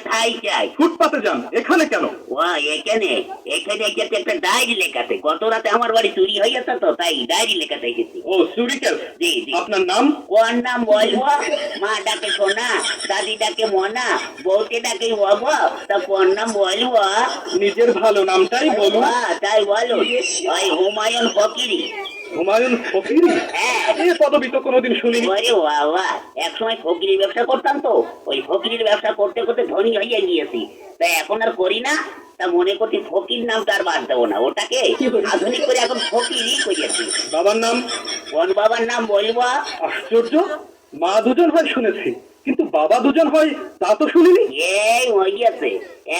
ঠাই চাই। ফুটপাতে যান, এখানে কেন? ও এখানে এখানে এসেছে একটা ডায়েরি লেখাতে। গত রাতে আমার বাড়ি চুরি হয়ে গেছে তো, তাই ডায়েরি লেখাতে এসেছি। ও চুরি কেস। জি জি। আপনার নাম? কোন নাম বলবো? মা ডাকে সোনা, দাদি ডাকে মনা, বউকে ডাকে বাবা, তা কোন নাম বলবো? নিজের ভালো নামটাই বলুন। তাই বলো। ওই হুমায়ুন ফকিরি। হুমায়ুন ফকিরি? হ্যাঁ। এই পদবি তো কোনোদিন শুনিনি। ওরে বাবা, এক সময় ফকিরি ব্যবসা করতাম তো, ওই ফকিরির ব্যবসা করতে করতে ধনী হয়ে গিয়েছি, তাই এখন আর করি না। তা মনে করছি ফকির নামটা আর বাদ দেবো না, ওটাকে আধুনিক করে এখন ফকিরই করেছি। বাবার নাম? কোন বাবার নাম বলবো? আশ্চর্য, মা দুজন হয় শুনেছি, কিন্তু বাবা দুজন হয় তা তো শুনিনি। এই হয়ে গেছে,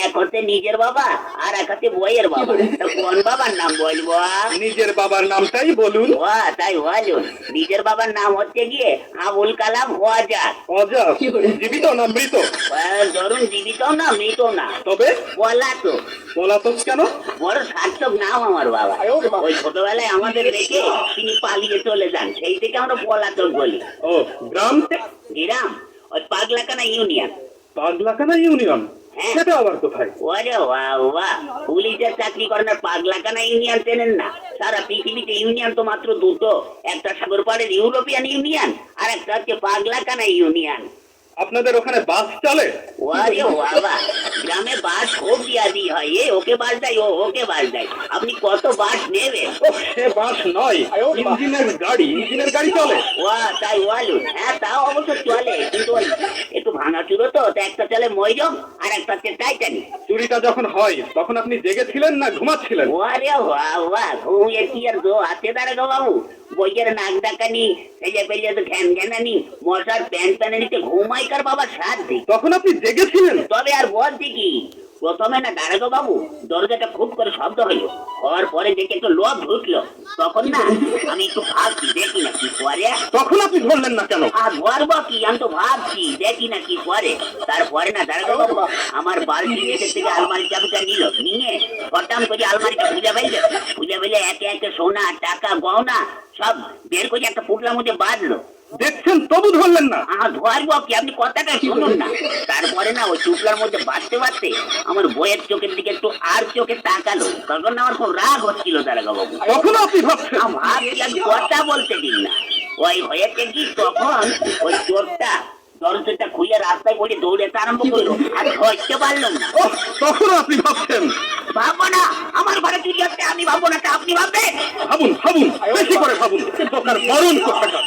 এক হচ্ছে নিজের বাবা আর এক হচ্ছে বইয়ের বাবা। তা কোন বাবার নাম বলবো? নিজের বাবার নামটাই বলুন। তাই বলুন। নিজের বাবার নাম হচ্ছে গিয়ে আবুল কালাম ওয়াজাদ। অজা? জীবিত না মৃত? ধরুন জীবিত না মৃত না, তবে পলাতক। পলাতক কেন? বড় সার্থক নাম আমার বাবা। ওই ছোটবেলায় আমাদের রেখে তিনি পালিয়ে চলে যান, সেই থেকে আমরা পলাতক বলি। ও গ্রাম? গ্রাম ওই পাগলাকানা ইউনিয়ন। পাগলাকানা ইউনিয়ন? হ্যাঁ। সেটা আবার কোথায়? ওরে বাবা, পুলিশের চাকরি করেন আর পাগলাকানা ইউনিয়ন চেনেন না? সারা পৃথিবীতে ইউনিয়ন তো মাত্র দুটো, একটা সাগর পাড়ের ইউরোপিয়ান ইউনিয়ন আর একটা হচ্ছে পাগলাকানা ইউনিয়ন। আপনাদের ওখানে বাস চলে? ওরে বাবা, গ্রামে বাস খুব দিয়াদি হয়, এ ওকে বাস দেয়, ও ওকে বাস দেয়। আপনি কত বাস নেবেন? ও সে বাস নয়, ইঞ্জিনের গাড়ি। ইঞ্জিনের গাড়ি চলে? তাই বলুন। হ্যাঁ তাও অবশ্য চলে, কিন্তু ওই একটু ভাঙাচুরো তো, একটা চলে ময়ূরম আর একটা হচ্ছে টাইটানিক। চুরিটা যখন হয় তখন আপনি জেগেছিলেন না ঘুমাচ্ছিলেন? ওরে বাবা, ঘুমিয়ে কি আর দো আছে দাঁড়াগো বাবু? বইয়ের নাক ডাকানি, সেজে পেজে তো ঘ্যান ঘ্যানানি, মশার প্যান প্যানানিতে ঘুমাই কার বাবা সাধ্যি। তখন আপনি জেগেছিলেন? তবে আর বলছি কি, প্রথমে না দাঁড়াগো বাবু দরজাটা খুব করে শব্দ হইলো, হওয়ার পরে দেখে একটু লোভ ঢুকলো, তখন না আমি একটু ভাবছি দেখি না কি করে। তখন আপনি ধরলেন না কেন? আর ধরবো কি, আমি তো ভাবছি দেখি না কি করে। তারপরে না দাঁড়াগো বাবু আমার বালতি এসে থেকে আলমারি চাবিটা নিয়ে হঠাৎ করে আলমারিটা খুঁজে ফেলে একে একে সোনা টাকা গহনা সব বের করে একটা পুটলার মধ্যে বাঁধলো। দেখছেন তবু ধরলেন না? ধরবো কি, আপনি কথাটা শুনুন না। তারপরে না ওই টুকলার মধ্যে বাঁধতে আমার বইয়ের চোখের দিকে একটু আর চোখে তাকালো, তখন না আমার খুব রাগ হচ্ছিল দাঁড়াগো বাবু। তখন আপনি ভাবছেন? ভাবছি আমি কথা বলতে দিন না। ওই হয়েছে কি, তখন ওই চোরটা দরজাটা খুলে রাস্তায় পড়ে দৌড়াতে আরম্ভ করলো, আর ধরতে পারলাম না। তখন আপনি ভাবছেন? ভাববো না, আমার ঘরে চুরি হচ্ছে, আমি ভাববো না, তা আপনি ভাববেন? ভাবুন, বেশি করে ভাবুন। বোকার মরণ কোথাকার।